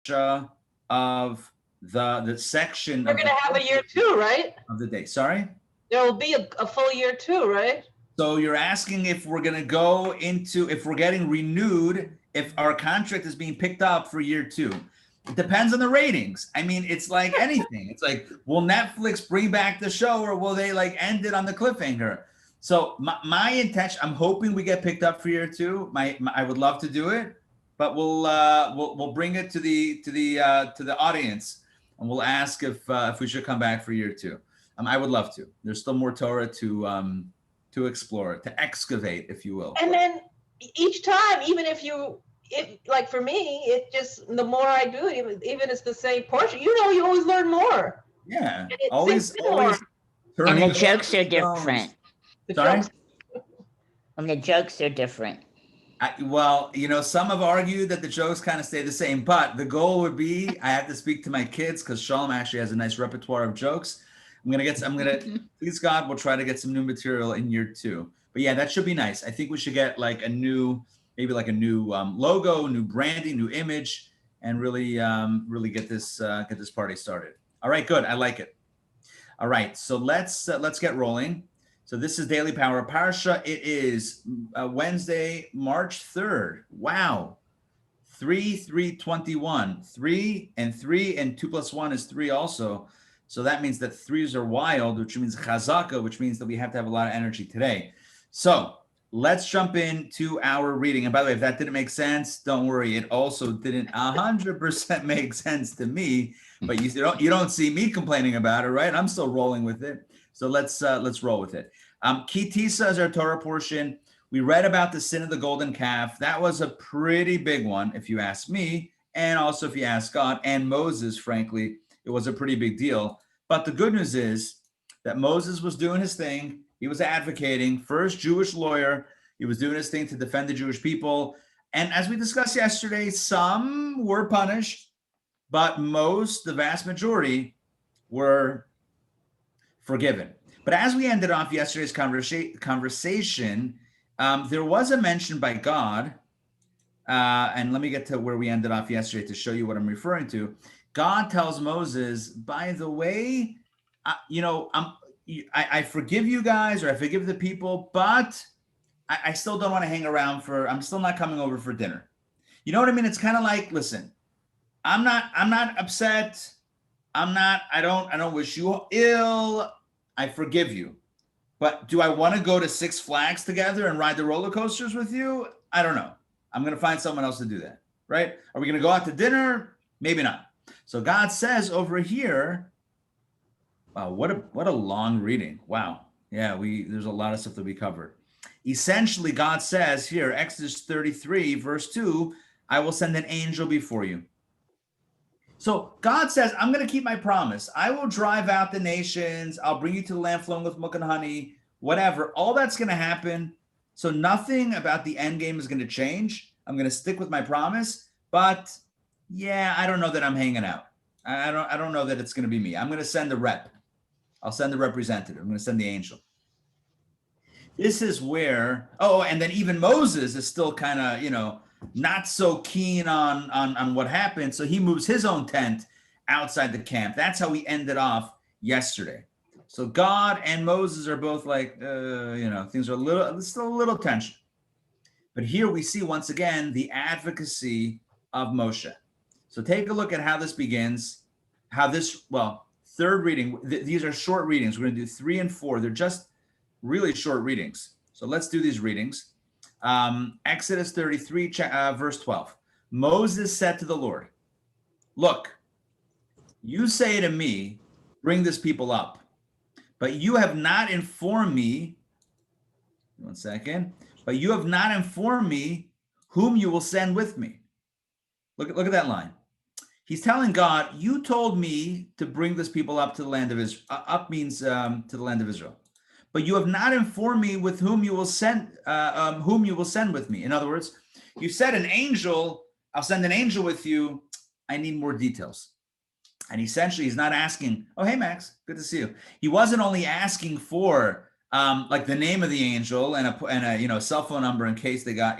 of the section We're of going the to have a year two, right? of the day. Sorry? There will be a full year two, right? So you're asking if we're going to go into, if we're getting renewed, if our contract is being picked up for year two. It depends on the ratings. I mean, it's like anything. It's like, will Netflix bring back the show or will they like end it on the cliffhanger? So my intention, I'm hoping we get picked up for year two. I would love to do it, but we'll bring it to the audience and we'll ask if we should come back for year two. I would love to. There's still more Torah to explore, to excavate, if you will. And then each time, even if like for me, it just, the more I do it, even it's the same portion, you always learn more. Yeah, always. And the jokes are different. Sorry? And the jokes are different. Well, some have argued that the jokes kind of stay the same, but the goal would be, I have to speak to my kids because Shalom actually has a nice repertoire of jokes. Please God, we'll try to get some new material in year two. But yeah, that should be nice. I think we should get like a new logo, new branding, new image, and really get this party started. All right, good. I like it. All right, so let's get rolling. So this is Daily Power Parsha. It is Wednesday, March 3rd. Wow. 3.3.21. 3 and 2 plus 1 is 3 also. So that means that threes are wild, which means chazaka, which means that we have to have a lot of energy today. So let's jump into our reading. And by the way, if that didn't make sense, don't worry. It also didn't 100% make sense to me, but you don't see me complaining about it, right? I'm still rolling with it. So let's roll with it. Tisa is our Torah portion. We read about the sin of the golden calf. That was a pretty big one, if you ask me, and also if you ask God and Moses, frankly. It was a pretty big deal. But the good news is that Moses was doing his thing. He was advocating, first Jewish lawyer. He was doing his thing to defend the Jewish people. And as we discussed yesterday, some were punished, but the vast majority, were forgiven. But as we ended off yesterday's conversation, there was a mention by God, and let me get to where we ended off yesterday to show you what I'm referring to. God tells Moses, by the way, I forgive you guys, or I forgive the people, but I still don't want to hang around I'm still not coming over for dinner. You know what I mean? It's kind of like, listen, I'm not upset. I don't wish you ill. I forgive you. But do I want to go to Six Flags together and ride the roller coasters with you? I don't know. I'm going to find someone else to do that, right? Are we going to go out to dinner? Maybe not. So God says over here, wow, what a long reading. Wow. Yeah, there's a lot of stuff that we covered. Essentially, God says here, Exodus 33, verse 2, I will send an angel before you. So God says, I'm going to keep my promise. I will drive out the nations. I'll bring you to the land flowing with milk and honey, whatever. All that's going to happen. So nothing about the end game is going to change. I'm going to stick with my promise, but yeah, I don't know that I'm hanging out. I don't know that it's going to be me. I'm going to send the rep. I'll send the representative. I'm going to send the angel. This is where, and then even Moses is still kind of, not so keen on what happened. So he moves his own tent outside the camp. That's how we ended off yesterday. So God and Moses are both like, things are still a little tension. But here we see once again the advocacy of Moshe. So take a look at how this begins, third reading. These are short readings. We're going to do 3 and 4. They're just really short readings. So let's do these readings. Exodus 33, verse 12. Moses said to the Lord, look, you say to me, bring this people up, but you have not informed me. One second. But you have not informed me whom you will send with me. Look at that line. He's telling God, you told me to bring this people up to the land of Israel. Up means to the land of Israel. But you have not informed me with whom you will send with me. In other words, you said an angel, I'll send an angel with you. I need more details. And essentially, he's not asking, oh, hey, Max, good to see you. He wasn't only asking for like the name of the angel and a cell phone number in case they got,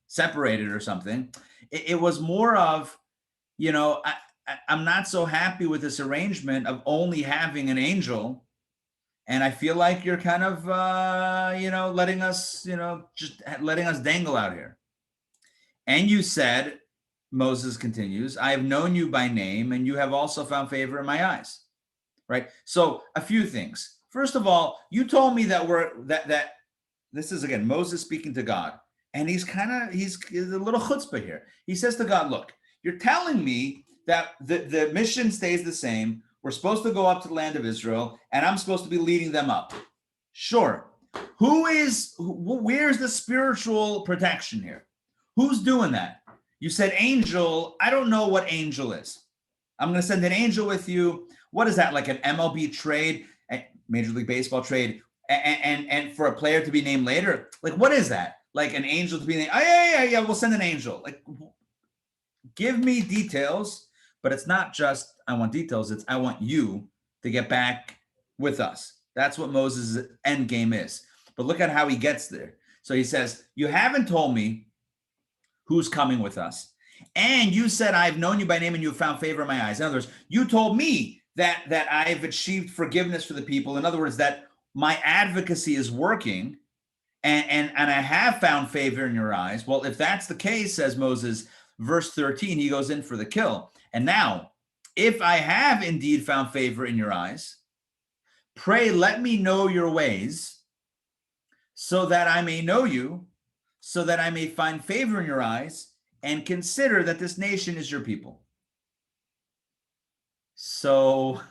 separated or something. It was more of, I'm not so happy with this arrangement of only having an angel. And I feel like you're kind of, letting us, just letting us dangle out here. And you said, Moses continues, I have known you by name, and you have also found favor in my eyes. Right? So a few things. First of all, you told me that this is, again, Moses speaking to God. And he's a little chutzpah here. He says to God, look, you're telling me that the mission stays the same. We're supposed to go up to the land of Israel, and I'm supposed to be leading them up. Sure. Where's the spiritual protection here? Who's doing that? You said angel. I don't know what angel is. I'm going to send an angel with you. What is that, like an MLB trade, Major League Baseball trade, and for a player to be named later? Like, what is that? Like an angel to be named? Oh, yeah, we'll send an angel. Like, give me details. But it's not just I want details. It's I want you to get back with us. That's what Moses' end game is. But look at how he gets there. So he says, you haven't told me who's coming with us. And you said, I've known you by name and you have found favor in my eyes. In other words, you told me that I've achieved forgiveness for the people. In other words, that my advocacy is working and I have found favor in your eyes. Well, if that's the case, says Moses, verse 13, he goes in for the kill. And now, if I have indeed found favor in your eyes, pray let me know your ways so that I may know you, so that I may find favor in your eyes and consider that this nation is your people. So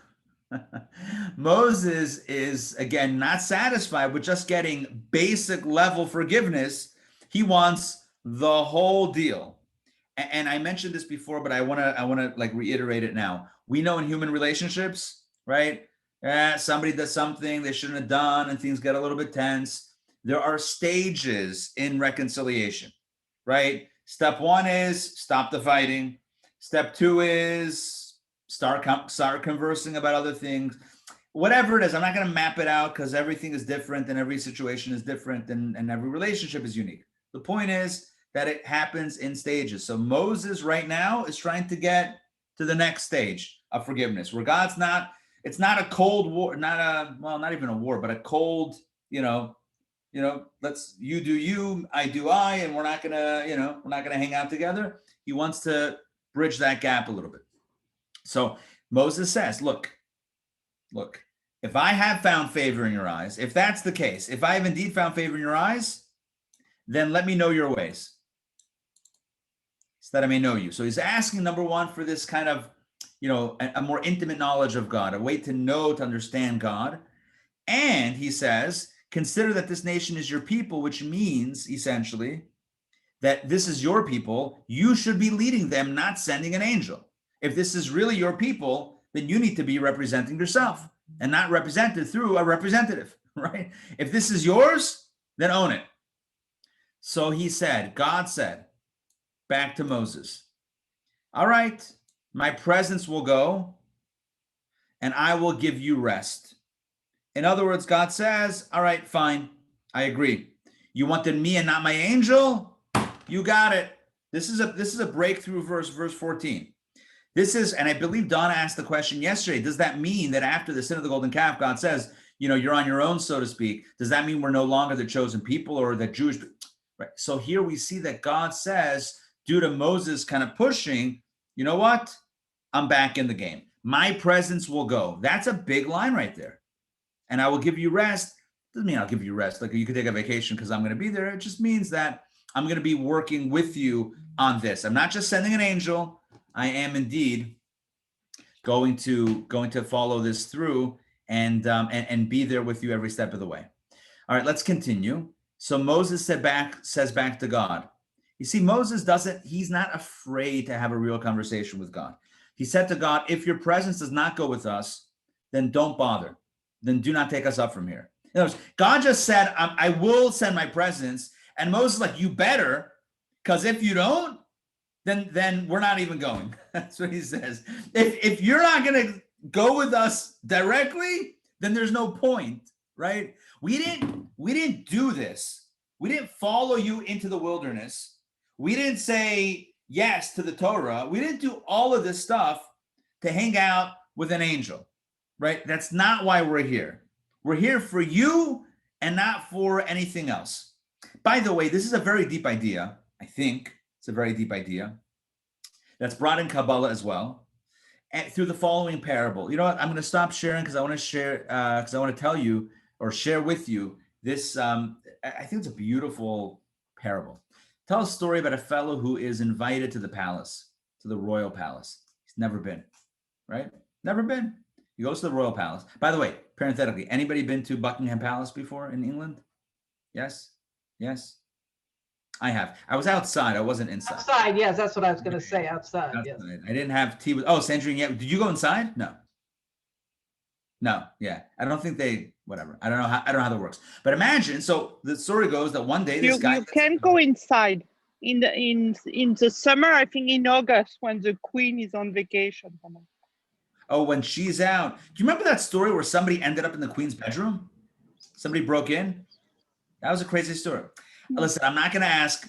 Moses is, again, not satisfied with just getting basic level forgiveness. He wants the whole deal. And I mentioned this before, but I want to like reiterate it now. We know in human relationships, right? Somebody does something they shouldn't have done and things get a little bit tense. There are stages in reconciliation, right? Step one is stop the fighting. Step two is start conversing about other things. Whatever it is, I'm not going to map it out because everything is different and every situation is different and every relationship is unique. The point is that it happens in stages. So Moses right now is trying to get to the next stage of forgiveness where God's not, it's not a cold war, not even a war, but a cold, let's, you do you, I do I, and we're not gonna hang out together. He wants to bridge that gap a little bit. So Moses says, look, if I have found favor in your eyes, if that's the case, if I have indeed found favor in your eyes, then let me know your ways, so that I may know you. So he's asking, number one, for this kind of, a more intimate knowledge of God, a way to know, to understand God. And he says, consider that this nation is your people, which means essentially that this is your people. You should be leading them, not sending an angel. If this is really your people, then you need to be representing yourself and not represented through a representative, right? If this is yours, then own it. So he said, God said, back to Moses, all right, my presence will go and I will give you rest. In other words, God says, all right, fine, I agree. You wanted me and not my angel? You got it. This is a breakthrough verse 14. This is, and I believe Donna asked the question yesterday, does that mean that after the sin of the golden calf, God says, you're on your own, so to speak? Does that mean we're no longer the chosen people or the Jewish people? Right. So here we see that God says, due to Moses kind of pushing, you know what? I'm back in the game. My presence will go. That's a big line right there. And I will give you rest. Doesn't mean I'll give you rest. Like you could take a vacation because I'm going to be there. It just means that I'm going to be working with you on this. I'm not just sending an angel. I am indeed going to follow this through and be there with you every step of the way. All right, let's continue. So Moses says back to God. You see, Moses he's not afraid to have a real conversation with God. He said to God, if your presence does not go with us, then don't bother. Then do not take us up from here. In other words, God just said, I will send my presence. And Moses is like, you better, because if you don't, then we're not even going. That's what he says. If you're not going to go with us directly, then there's no point, right? We didn't do this. We didn't follow you into the wilderness. We didn't say, yes to the Torah. We didn't do all of this stuff to hang out with an angel, right? That's not why we're here. We're here for you and not for anything else. By the way, this is a very deep idea. I think it's a very deep idea that's brought in Kabbalah as well, and through the following parable. You know what? I'm going to stop sharing because I want to share, because I want to tell you or share with you this. I think it's a beautiful parable. Tell a story about a fellow who is invited to the palace, to the royal palace. He's never been, right? Never been. He goes to the royal palace. By the way, parenthetically, anybody been to Buckingham Palace before in England? Yes? Yes? I have. I was outside. I wasn't inside. Outside, yes, that's what I was going to say. Outside, yes. I didn't have tea with. Oh, Sandrine, yeah. Did you go inside? No. No. Yeah. I don't think they. Whatever. I don't know how that works. But imagine. So the story goes that one day this guy. You can go inside in the summer. I think in August when the Queen is on vacation. Oh, when she's out. Do you remember that story where somebody ended up in the Queen's bedroom? Somebody broke in. That was a crazy story. Listen, I'm not going to ask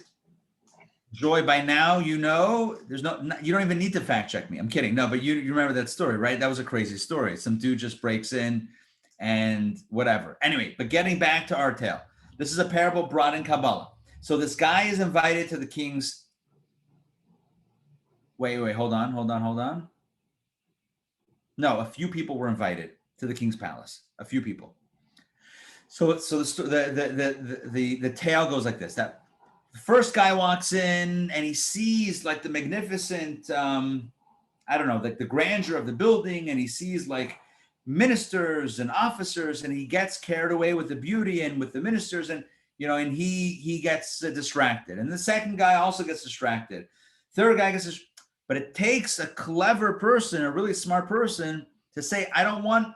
Joy. By now, you know, you don't even need to fact check me. I'm kidding. No, but you remember that story, right? That was a crazy story. Some dude just breaks in and whatever. Anyway, but getting back to our tale, this is a parable brought in Kabbalah. So this guy is invited to the king's. Wait, hold on. No, a few people were invited to the king's palace. A few people. So the tale goes like this: that the first guy walks in and he sees like the magnificent, I don't know, like the grandeur of the building, and he sees like ministers and officers, and he gets carried away with the beauty and with the ministers, and and he gets distracted. And the second guy also gets distracted. Third guy gets distracted. But it takes a clever person, a really smart person, to say, I don't want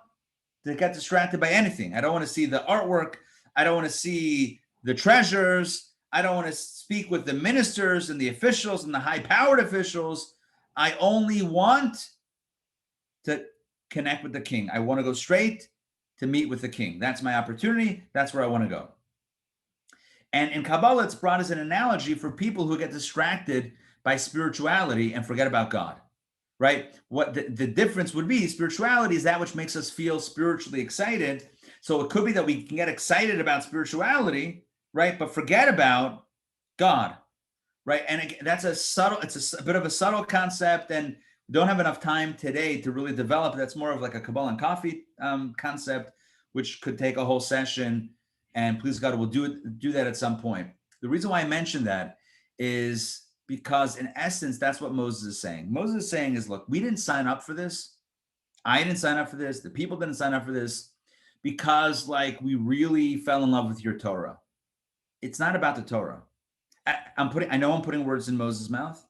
to get distracted by anything. I don't want to see the artwork. I don't want to see the treasures. I don't want to speak with the ministers and the officials and the high-powered officials. I only want to connect with the king. I want to go straight to meet with the king. That's my opportunity. That's where I want to go. And in Kabbalah, it's brought as an analogy for people who get distracted by spirituality and forget about God, right? What the difference would be, spirituality is that which makes us feel spiritually excited. So it could be that we can get excited about spirituality, right? But forget about God, right? And again, it's a bit of a subtle concept, and we don't have enough time today to really develop. That's more of like a Kabbalah and coffee concept, which could take a whole session. And please God, we'll do that at some point. The reason why I mentioned that is because in essence, that's what Moses is saying. Moses is saying is, look, we didn't sign up for this. I didn't sign up for this. The people didn't sign up for this because like we really fell in love with your Torah. It's not about the Torah. I know I'm putting words in Moses' mouth,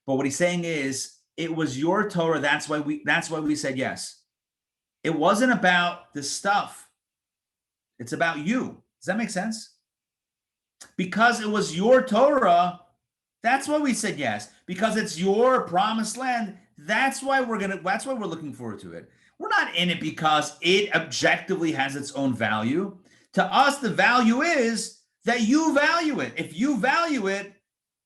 but what he's saying is it was your Torah. That's why we said yes. It wasn't about the stuff. It's about you. Does that make sense? Because it was your Torah, that's why we said yes. Because it's your promised land. That's why we're looking forward to it. We're not in it because it objectively has its own value. To us, the value is that you value it. If you value it,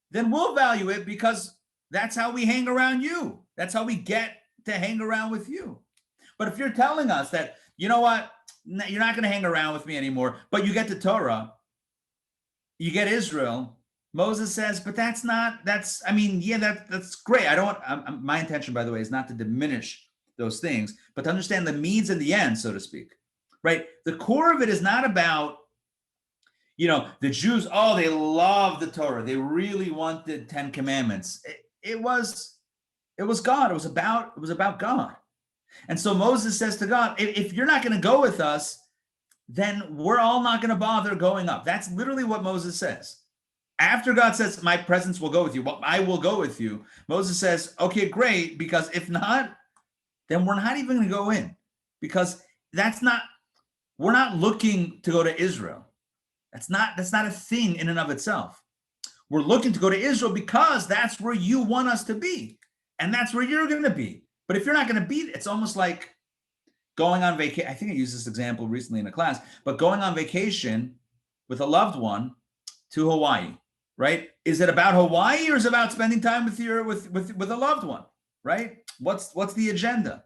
then we'll value it because that's how we hang around you. That's how we get to hang around with you. But if you're telling us that, you know what, you're not going to hang around with me anymore, but you get the Torah, you get Israel, Moses says, but that's great. My intention, by the way, is not to diminish those things, but to understand the means and the ends, so to speak, right? The core of it is not about, the Jews, they love the Torah. They really wanted 10 commandments. It was God. It was about God. And so Moses says to God, if you're not going to go with us, then we're all not going to bother going up. That's literally what Moses says. After God says, my presence will go with you, well, I will go with you, Moses says, okay, great, because if not, then we're not even going to go in, because we're not looking to go to Israel. That's not a thing in and of itself. We're looking to go to Israel because that's where you want us to be, and that's where you're going to be. But if you're not going to be, it's almost like going on vacation. I think I used this example recently in a class, but going on vacation with a loved one to Hawaii. right? Is it about Hawaii or is it about spending time with with a loved one, right? What's the agenda?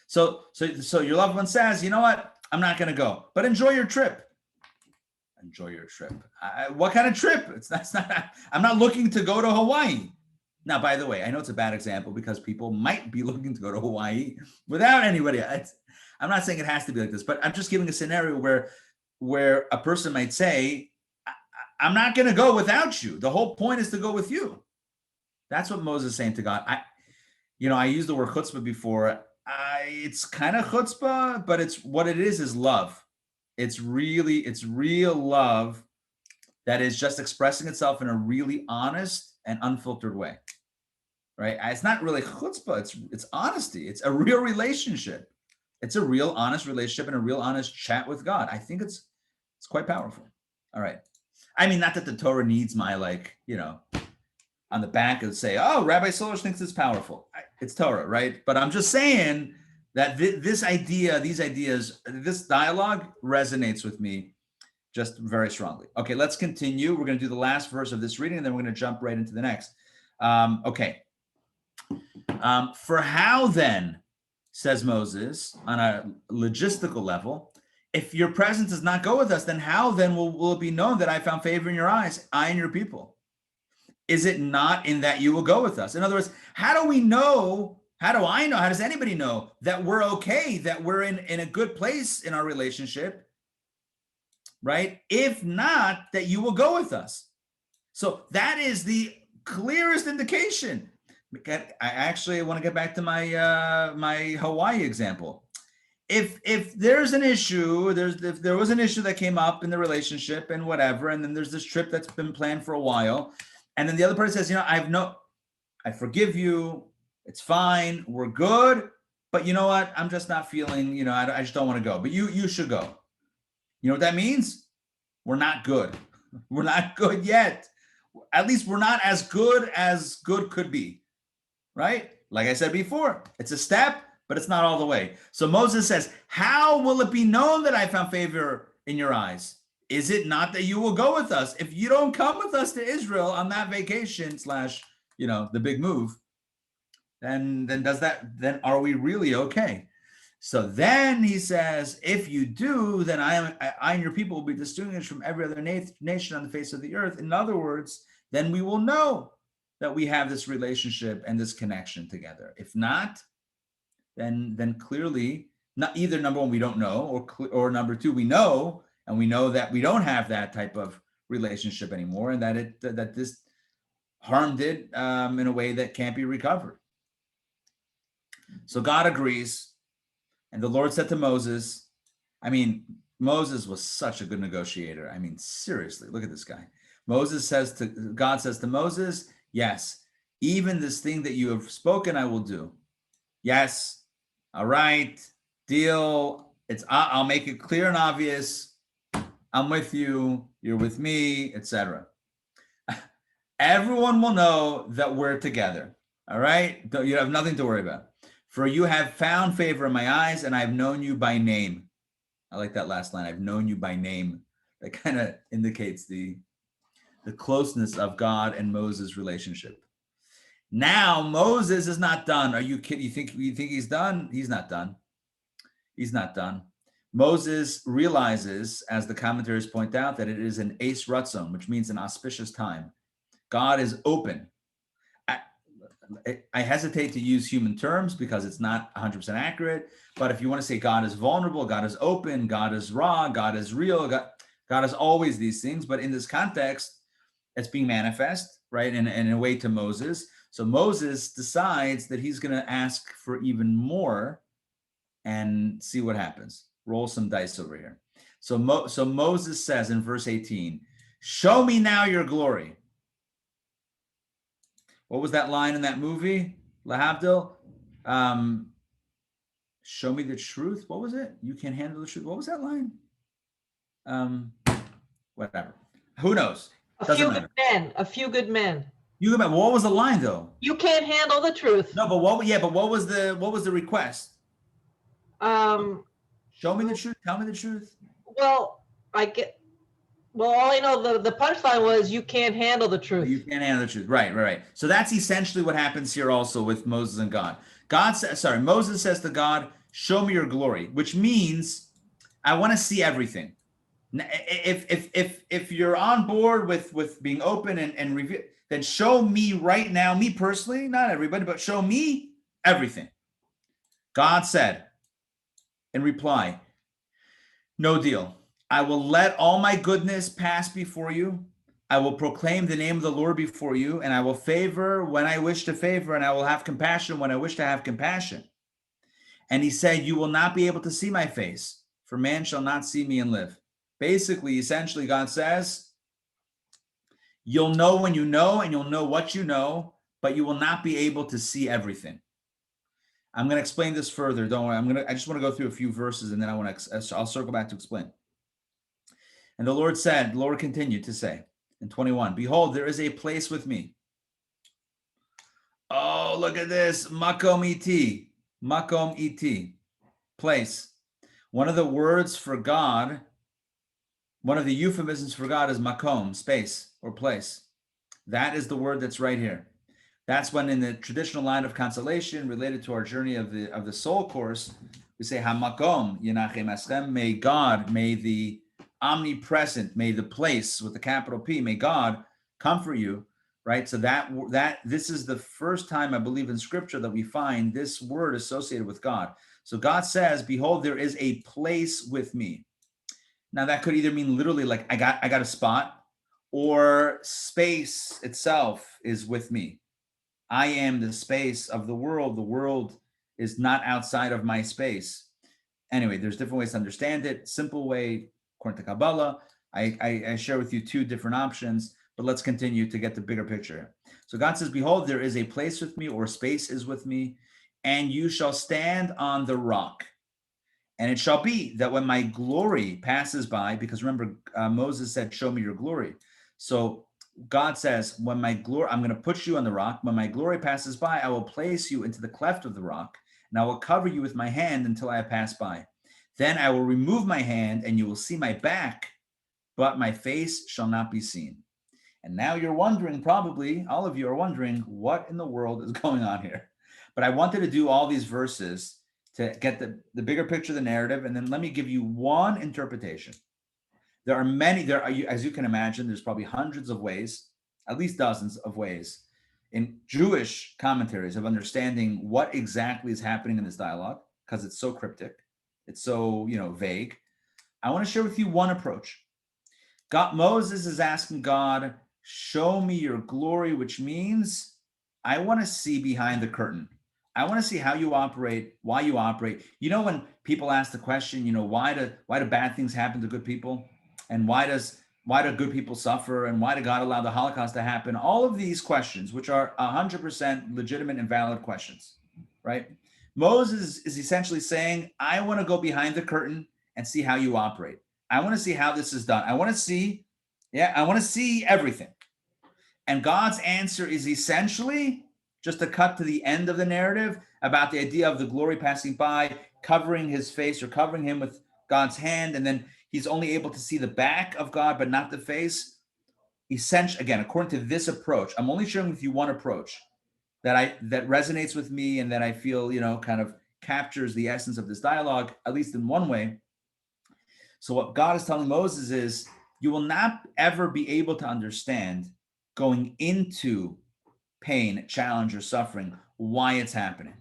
So your loved one says, you know what? I'm not going to go, but enjoy your trip. Enjoy your trip. What kind of trip? I'm not looking to go to Hawaii. Now, by the way, I know it's a bad example because people might be looking to go to Hawaii without anybody. I'm not saying it has to be like this, but I'm just giving a scenario where a person might say, I'm not going to go without you. The whole point is to go with you. That's what Moses is saying to God. I used the word chutzpah before. It's kind of chutzpah, but it's what it is love. It's real love that is just expressing itself in a really honest and unfiltered way, right? It's not really chutzpah. It's honesty. It's a real relationship. It's a real honest relationship and a real honest chat with God. I think it's quite powerful. All right. I mean, not that the Torah needs my on the back and say, oh, Rabbi Sollish thinks it's powerful. It's Torah, right? But I'm just saying that this dialogue resonates with me just very strongly. Okay, let's continue. We're going to do the last verse of this reading, and then we're going to jump right into the next. Okay. For how then, says Moses, on a logistical level, if your presence does not go with us, then how then will it be known that I found favor in your eyes, I and your people? Is it not in that you will go with us? In other words, how do we know? How do I know? How does anybody know that we're okay, that we're in a good place in our relationship, right? If not, that you will go with us. So that is the clearest indication. I actually want to get back to my my Hawaii example. If there's an issue, if there was an issue that came up in the relationship and whatever, and then there's this trip that's been planned for a while, and then the other person says, I forgive you. It's fine. We're good. But you know what? I'm just not feeling, I just don't want to go. But you should go. You know what that means? We're not good. We're not good yet. At least we're not as good could be. Right? Like I said before, it's a step, but it's not all the way. So Moses says, how will it be known that I found favor in your eyes? Is it not that you will go with us? If you don't come with us to Israel on that vacation / the big move, then are we really okay? So then he says, if you do, then I and your people will be distinguished from every other nation on the face of the earth. In other words, then we will know that we have this relationship and this connection together. If not, then clearly, not either number one, we don't know, or number two, we know, and we know that we don't have that type of relationship anymore, and that this harmed it in a way that can't be recovered. So God agrees, and the Lord said to Moses, Moses was such a good negotiator. Seriously, look at this guy. God says to Moses, yes, even this thing that you have spoken, I will do. Yes, all right, deal. I'll make it clear and obvious. I'm with you. You're with me, etc. Everyone will know that we're together. All right, you have nothing to worry about. For you have found favor in my eyes, and I've known you by name. I like that last line. I've known you by name. That kind of indicates the closeness of God and Moses' relationship. Now Moses is not done. Are you kidding? You think he's done? He's not done. He's not done. Moses realizes, as the commentaries point out, that it is an eis ratzon, which means an auspicious time. God is open. I hesitate to use human terms because it's not 100% accurate. But if you want to say God is vulnerable, God is open, God is raw, God is real, God is always these things. But in this context, it's being manifest, right? In a way to Moses. So Moses decides that he's going to ask for even more and see what happens. Roll some dice over here. So Moses says in verse 18, show me now your glory. What was that line in that movie? Lahabdil? Show me the truth. What was it? You can't handle the truth. What was that line? Whatever. Who knows? A few good men. What was the line though? You can't handle the truth. No, but what was the request? Show me the truth. Tell me the truth. Well, Well, all I know, the punchline was you can't handle the truth. You can't handle the truth. Right. So that's essentially what happens here also with Moses and God. Moses says to God, show me your glory, which means I want to see everything. If you're on board with being open and review, then show me right now, me personally, not everybody, but show me everything. God said in reply, no deal. I will let all my goodness pass before you. I will proclaim the name of the Lord before you, and I will favor when I wish to favor, and I will have compassion when I wish to have compassion. And he said, you will not be able to see my face, for man shall not see me and live. Basically, essentially, God says, you'll know when you know, and you'll know what you know, but you will not be able to see everything. I'm going to explain this further. Don't worry. I just want to go through a few verses, and then I'll circle back to explain. And the Lord continued to say in 21, behold, there is a place with me. Oh, look at this. Makom iti, place. One of the words for God, one of the euphemisms for God is makom, space or place. That is the word that's right here. That's when in the traditional line of consolation related to our journey of the soul course, we say hamakom yenachem eschem, may God, may the omnipresent, may the place with the capital P, may God comfort you, right? So that this is the first time I believe in scripture that we find this word associated with God. So God says, behold, there is a place with me. Now that could either mean literally like I got a spot, or space itself is with me. I am the space of the world. The world is not outside of my space. Anyway, there's different ways to understand it. Simple way, according to Kabbalah, I share with you two different options, but let's continue to get the bigger picture. So God says, behold, there is a place with me, or space is with me, and you shall stand on the rock. And it shall be that when my glory passes by, because remember, Moses said, show me your glory. So God says, when my glory, I'm going to put you on the rock. When my glory passes by, I will place you into the cleft of the rock, and I will cover you with my hand until I have passed by. Then I will remove my hand, and you will see my back, but my face shall not be seen. And now you're wondering, probably all of you are wondering, what in the world is going on here? But I wanted to do all these verses to get the bigger picture of the narrative, and then let me give you one interpretation. There are many, as you can imagine, there's probably hundreds of ways, at least dozens of ways in Jewish commentaries of understanding what exactly is happening in this dialogue, because it's so cryptic, it's so vague. I want to share with you one approach. Moses is asking God, show me your glory, which means I want to see behind the curtain. I want to see how you operate, why you operate. When people ask the question, why do bad things happen to good people? And why do good people suffer? And why did God allow the Holocaust to happen? All of these questions, which are 100% legitimate and valid questions, right? Moses is essentially saying, I want to go behind the curtain and see how you operate. I want to see how this is done. I want to see everything. And God's answer is essentially just to cut to the end of the narrative about the idea of the glory passing by, covering his face or covering him with God's hand, and then he's only able to see the back of God, but not the face. Essentially, again, according to this approach, I'm only sharing with you one approach that resonates with me and that I feel, kind of captures the essence of this dialogue, at least in one way. So what God is telling Moses is, you will not ever be able to understand going into pain, challenge, or suffering, why it's happening.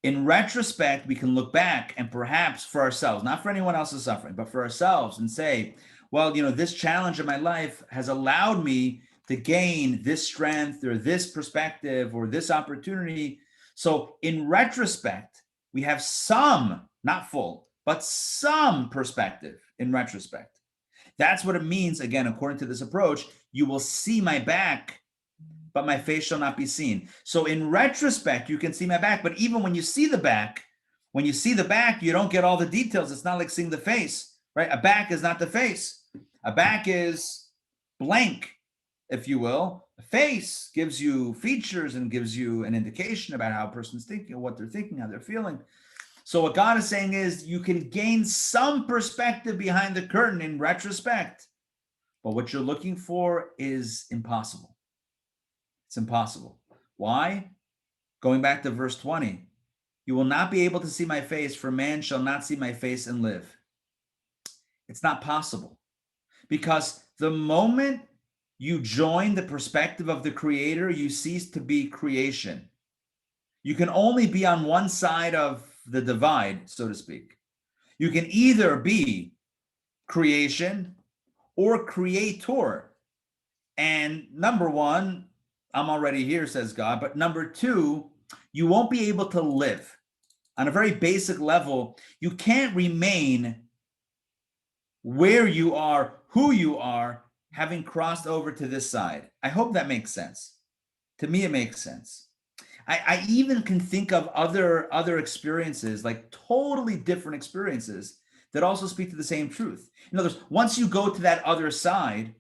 In retrospect, we can look back and perhaps for ourselves, not for anyone else's suffering, but for ourselves, and say, well, this challenge in my life has allowed me to gain this strength or this perspective or this opportunity. So in retrospect, we have some, not full, but some perspective in retrospect. That's what it means, again, according to this approach, you will see my back, but my face shall not be seen. So in retrospect, you can see my back, but even when you see the back, you don't get all the details. It's not like seeing the face, right? A back is not the face. A back is blank, if you will. A face gives you features and gives you an indication about how a person's thinking, what they're thinking, how they're feeling. So what God is saying is you can gain some perspective behind the curtain in retrospect, But what you're looking for is impossible. It's impossible. Why? Going back to verse 20, you will not be able to see my face, for man shall not see my face and live. It's not possible, because the moment you join the perspective of the Creator, you cease to be creation. You can only be on one side of the divide, so to speak. You can either be creation or creator. And number one, I'm already here, says God. But number two, you won't be able to live. On a very basic level, you can't remain where you are, who you are, having crossed over to this side. I hope that makes sense. To me, it makes sense. I even can think of other experiences, like totally different experiences, that also speak to the same truth. In other words, once you go to that other side,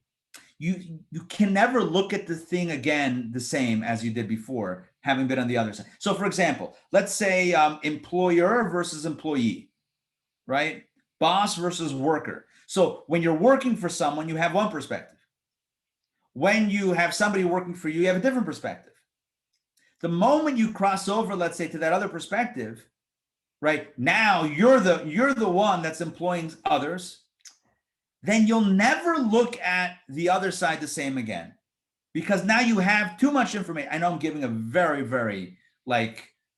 you can never look at the thing again the same as you did before, having been on the other side. So, for example, let's say employer versus employee, right? Boss versus worker. So when you're working for someone, you have one perspective. When you have somebody working for you, you have a different perspective. The moment you cross over, let's say, to that other perspective, right? Now you're the one that's employing others. Then you'll never look at the other side the same again, because now you have too much information. I know I'm giving a very, very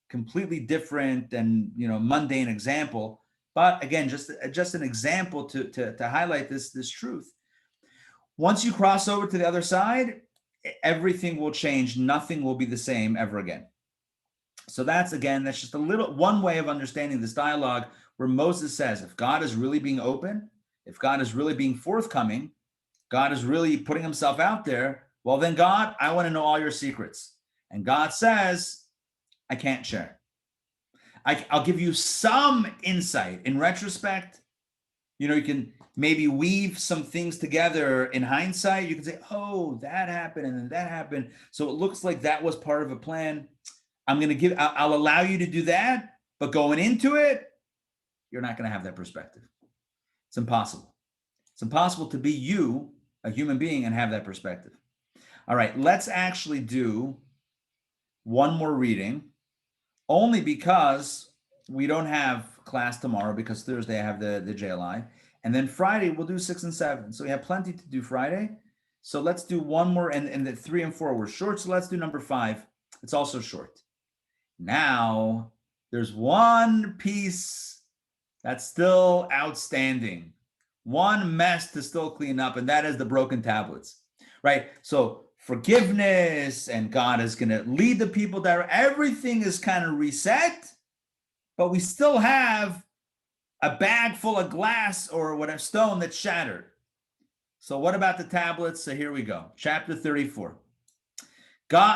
completely different and mundane example, but again, just an example to highlight this truth. Once you cross over to the other side, everything will change. Nothing will be the same ever again. So that's just one way of understanding this dialogue, where Moses says, if God is really being open, if God is really being forthcoming, God is really putting himself out there, well then, God, I want to know all your secrets. And God says, I can't share. I'll give you some insight. In retrospect, you can maybe weave some things together in hindsight. You can say, oh, that happened and then that happened. So it looks like that was part of a plan. I'll allow you to do that, but going into it, you're not going to have that perspective. It's impossible. It's impossible to be you, a human being, and have that perspective. All right, let's actually do one more reading, only because we don't have class tomorrow, because Thursday I have the JLI. And then Friday we'll do 6 and 7. So we have plenty to do Friday. So let's do one more, and the 3 and 4 were short. So let's do number 5. It's also short. Now, there's one piece that's still outstanding, one mess to still clean up, and that is the broken tablets, right? So forgiveness, and God is going to lead the people there. Everything is kind of reset, but we still have a bag full of glass or whatever, stone that's shattered. So what about the tablets? So here we go. Chapter 34.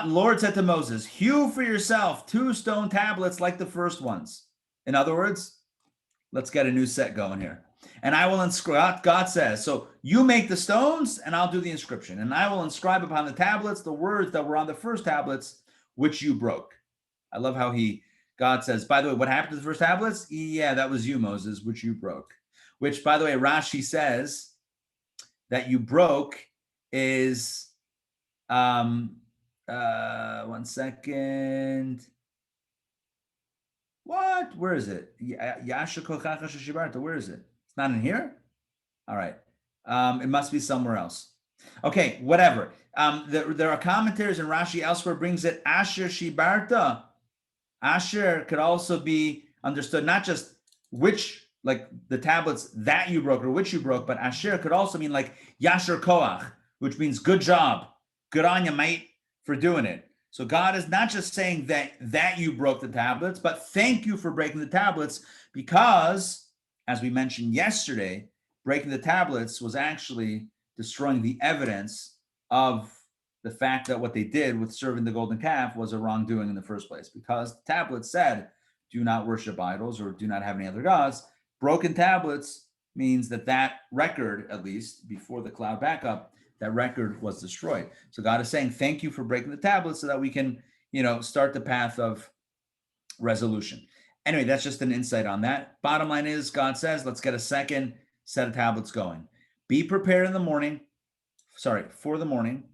Lord said to Moses, hew for yourself 2 stone tablets like the first ones. In other words, let's get a new set going here. And I will inscribe, God says, so you make the stones and I'll do the inscription. And I will inscribe upon the tablets the words that were on the first tablets, which you broke. I love how God says, by the way, what happened to the first tablets? Yeah, that was you, Moses, which you broke. Which, by the way, Rashi says that you broke is, one second. What? Where is it? Yasha kochacha sheshibarta. Where is it? It's not in here? All right. It must be somewhere else. Okay, whatever. There are commentaries, and Rashi elsewhere brings it Asher shibarta. Asher could also be understood not just which, like the tablets that you broke or which you broke, but Asher could also mean like Yasher Koach, which means good job. Good on you, mate, for doing it. So God is not just saying that you broke the tablets, but thank you for breaking the tablets, because, as we mentioned yesterday, breaking the tablets was actually destroying the evidence of the fact that what they did with serving the golden calf was a wrongdoing in the first place, because the tablets said, do not worship idols or do not have any other gods. Broken tablets means that record, at least before the cloud backup, that record was destroyed. So God is saying, thank you for breaking the tablets so that we can, start the path of resolution. Anyway, that's just an insight on that. Bottom line is, God says, let's get a second set of tablets going. Be prepared in the morning. for the morning.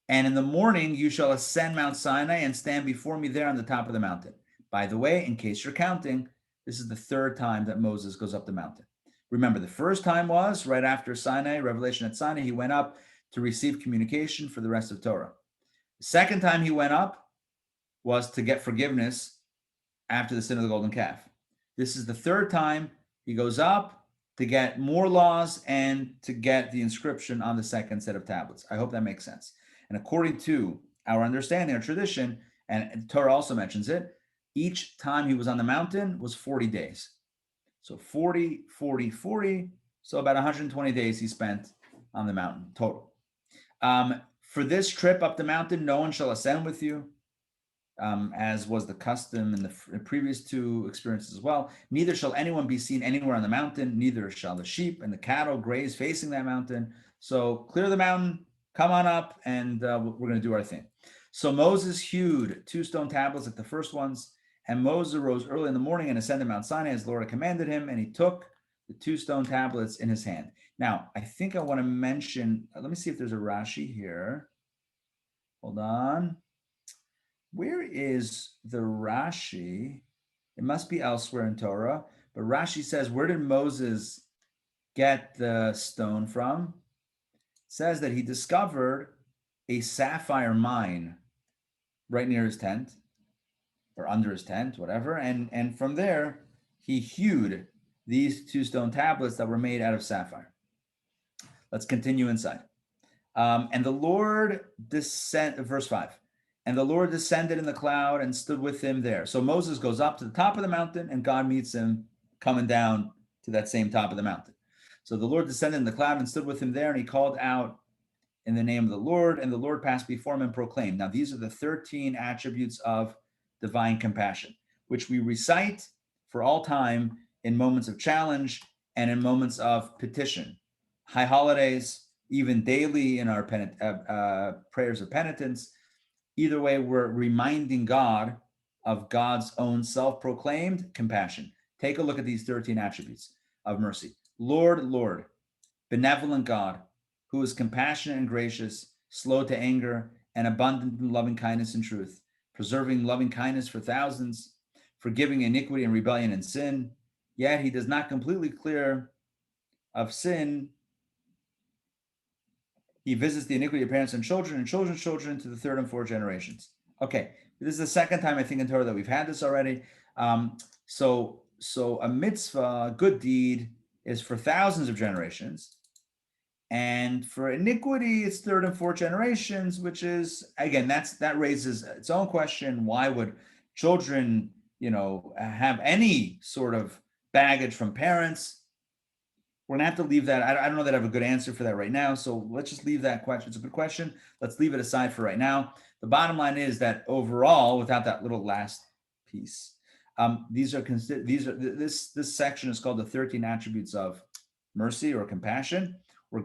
And in the morning, you shall ascend Mount Sinai and stand before me there on the top of the mountain. By the way, in case you're counting, this is the third time that Moses goes up the mountain. Remember, the first time was right after Sinai, revelation at Sinai. He went up to receive communication for the rest of Torah. The second time he went up was to get forgiveness after the sin of the golden calf. This is the third time he goes up to get more laws and to get the inscription on the second set of tablets. I hope that makes sense. And according to our understanding, our tradition, and Torah also mentions it, each time he was on the mountain was 40 days. So 40, 40, 40. So about 120 days he spent on the mountain total. For this trip up the mountain, no one shall ascend with you, as was the custom in the previous two experiences as well. Neither shall anyone be seen anywhere on the mountain, neither shall the sheep and the cattle graze facing that mountain. So clear the mountain, come on up, and we're going to do our thing. So Moses hewed 2 stone tablets like the first ones, and Moses rose early in the morning and ascended Mount Sinai as the Lord had commanded him, and he took the 2 stone tablets in his hand. Now, I think I want to mention, let me see if there's a Rashi here. Hold on. Where is the Rashi? It must be elsewhere in Torah, but Rashi says, where did Moses get the stone from? It says that he discovered a sapphire mine right near his tent, or under his tent, whatever, and from there he hewed these 2 stone tablets that were made out of sapphire. Let's continue inside. And the Lord descended, verse 5. And the Lord descended in the cloud and stood with him there. So Moses goes up to the top of the mountain, and God meets him coming down to that same top of the mountain. So the Lord descended in the cloud and stood with him there, and he called out in the name of the Lord, and the Lord passed before him and proclaimed. Now, these are the 13 attributes of divine compassion, which we recite for all time in moments of challenge and in moments of petition. High holidays, even daily in our prayers of penitence. Either way, we're reminding God of God's own self-proclaimed compassion. Take a look at these 13 attributes of mercy. Lord, Lord, benevolent God, who is compassionate and gracious, slow to anger, and abundant in loving kindness and truth, preserving loving kindness for thousands, forgiving iniquity and rebellion and sin. Yet he does not completely clear of sin. He visits the iniquity of parents and children's children to the 3rd and 4th generations. Okay, this is the second time I think in Torah that we've had this already. So a mitzvah, a good deed, is for thousands of generations. And for iniquity, it's 3rd and 4th generations, which is, again, that raises its own question. Why would children, have any sort of baggage from parents? We're gonna have to leave that. I don't know that I have a good answer for that right now. So let's just leave that question. It's a good question. Let's leave it aside for right now. The bottom line is that overall, without that little last piece, this section is called the 13 attributes of mercy or compassion, where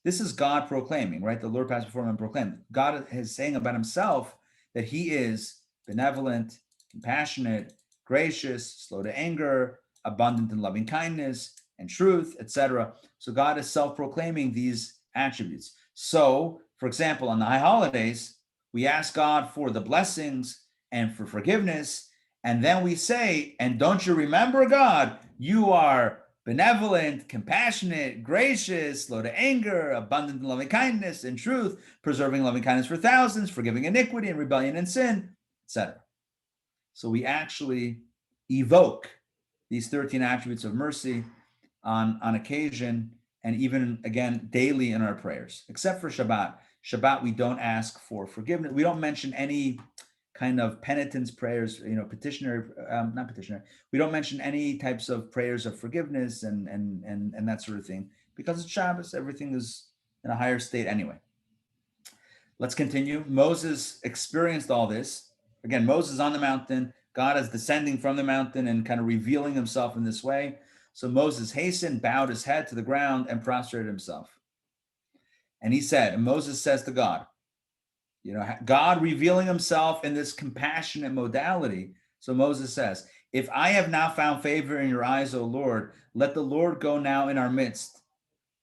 this is God proclaiming, right? The Lord passed before him and proclaimed. God is saying about himself that he is benevolent, compassionate, gracious, slow to anger, abundant in loving kindness and truth, etc. So God is self-proclaiming these attributes. So, for example, on the high holidays, we ask God for the blessings and for forgiveness, and then we say, and don't you remember, God, you are benevolent, compassionate, gracious, slow to anger, abundant in loving kindness and truth, preserving loving kindness for thousands, forgiving iniquity and rebellion and sin, etc. So we actually evoke these 13 attributes of mercy on occasion, and even, again, daily in our prayers, except for Shabbat. Shabbat, we don't ask for forgiveness. We don't mention any kind of penitence prayers, not petitionary. We don't mention any types of prayers of forgiveness and that sort of thing, because it's Shabbos, everything is in a higher state anyway. Let's continue. Moses experienced all this. Again, Moses on the mountain, God is descending from the mountain and kind of revealing himself in this way. So Moses hastened, bowed his head to the ground, and prostrated himself. And he said, and Moses says to God, God revealing himself in this compassionate modality. So Moses says, if I have now found favor in your eyes, O Lord, let the Lord go now in our midst.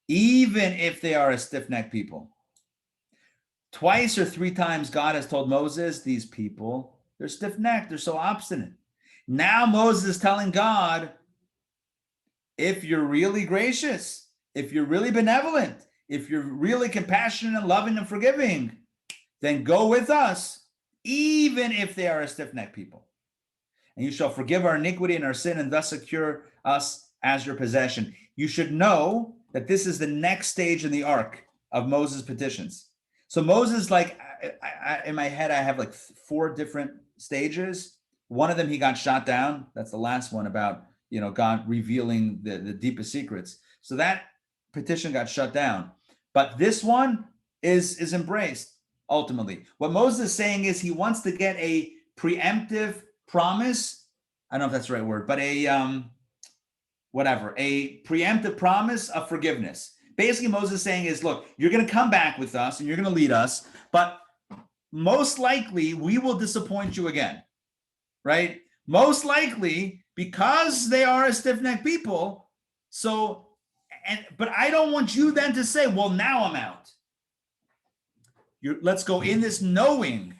even if they are a stiff-necked people. Twice or three times God has told Moses, these people, they're stiff-necked, they're so obstinate. Now Moses is telling God, if you're really gracious, if you're really benevolent, if you're really compassionate and loving and forgiving, then go with us, even if they are a stiff-necked people. And you shall forgive our iniquity and our sin and thus secure us as your possession. You should know that this is the next stage in the arc of Moses' petitions. So Moses, like, in my head, I have like 4 different stages. One of them, he got shot down. That's the last one about, God revealing the deepest secrets. So that petition got shut down. But this one is embraced ultimately. What Moses is saying is he wants to get a preemptive promise. I don't know if that's the right word, but a preemptive promise of forgiveness. Basically, Moses is saying is, look, you're going to come back with us and you're going to lead us, but most likely we will disappoint you again, right? Most likely because they are a stiff-necked people. But I don't want you then to say, well, now I'm out. Let's go in this knowing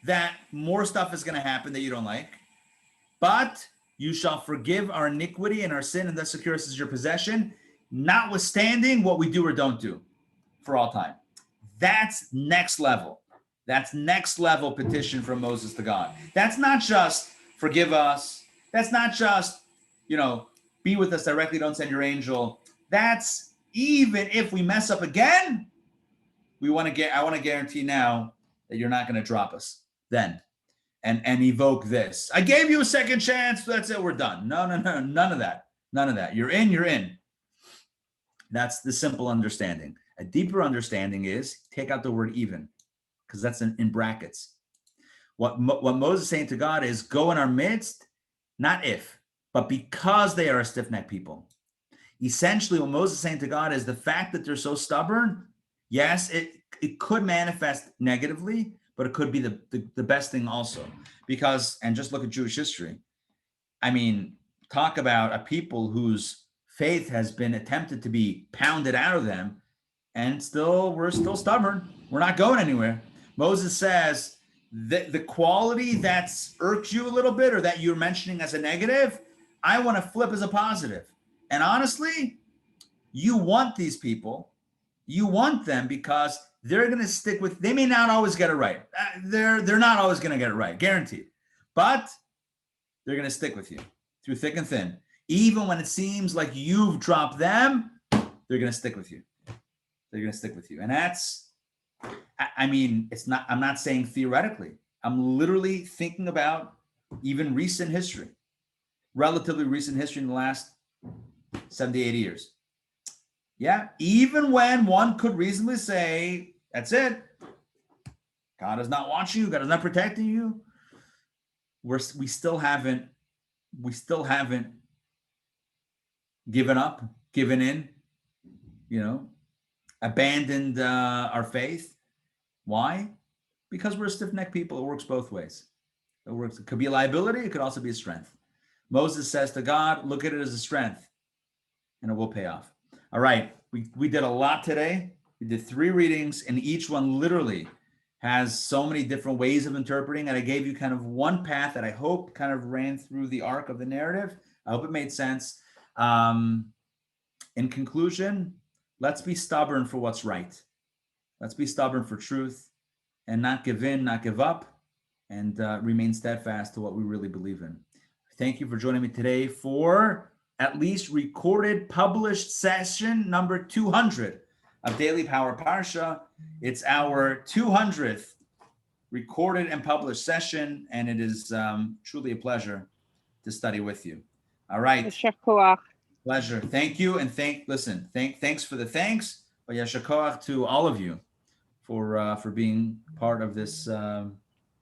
that more stuff is going to happen that you don't like, but you shall forgive our iniquity and our sin and thus secure us as your possession, notwithstanding what we do or don't do for all time. That's next level. That's next level petition from Moses to God. That's not just forgive us. That's not just, be with us directly, don't send your angel. That's even if we mess up again, I want to guarantee now that you're not going to drop us then and evoke this. I gave you a second chance. That's it. We're done. No, none of that. None of that. You're in. That's the simple understanding. A deeper understanding is take out the word even, because that's in brackets. What Moses is saying to God is go in our midst, not if, but because they are a stiff-necked people. Essentially, what Moses is saying to God is the fact that they're so stubborn, yes, it could manifest negatively, but it could be the best thing also. Because, and just look at Jewish history. I mean, talk about a people whose faith has been attempted to be pounded out of them, and we're still stubborn. We're not going anywhere. Moses says that the quality that's irked you a little bit or that you're mentioning as a negative, I want to flip as a positive. And honestly, you want these people. You want them because they're going to stick with, they may not always get it right. They're not always going to get it right, guaranteed. But they're going to stick with you through thick and thin. Even when it seems like you've dropped them, they're going to stick with you. They're going to stick with you. And that's, I'm not saying theoretically. I'm literally thinking about even recent history, relatively recent history in the last 70, 80 years. Yeah, even when one could reasonably say, that's it. God does not want you. God is not protecting you. We still haven't given up, given in, abandoned our faith. Why? Because we're stiff-necked people. It works both ways. It could be a liability. It could also be a strength. Moses says to God, look at it as a strength, and it will pay off. All right. We did a lot today. We did 3 readings, and each one literally has so many different ways of interpreting. And I gave you kind of one path that I hope kind of ran through the arc of the narrative. I hope it made sense. In conclusion, let's be stubborn for what's right. Let's be stubborn for truth and not give in, not give up, and remain steadfast to what we really believe in. Thank you for joining me today for at least recorded, published session number 200 of Daily Power Parsha. It's our 200th recorded and published session, and it is truly a pleasure to study with you. All right. Yasher koach. Pleasure. Thank you. And thanks for the thanks, but yasher koach to all of you for being part of this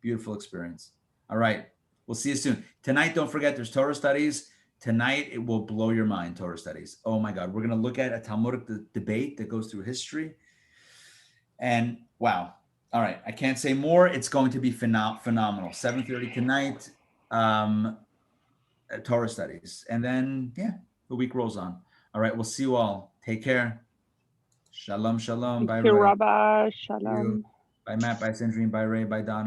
beautiful experience. All right. We'll see you soon. Tonight, don't forget, there's Torah studies. Tonight, it will blow your mind, Torah studies. Oh my God. We're going to look at a Talmudic debate that goes through history. And wow. All right. I can't say more. It's going to be phenomenal. 7:30 tonight, Torah studies. And then, the week rolls on. All right. We'll see you all. Take care. Shalom, shalom. Bye, Thank you, Ray. Rabbi. Shalom. Bye, Matt. Bye, Sandrine. Bye, Ray. Bye, Donna.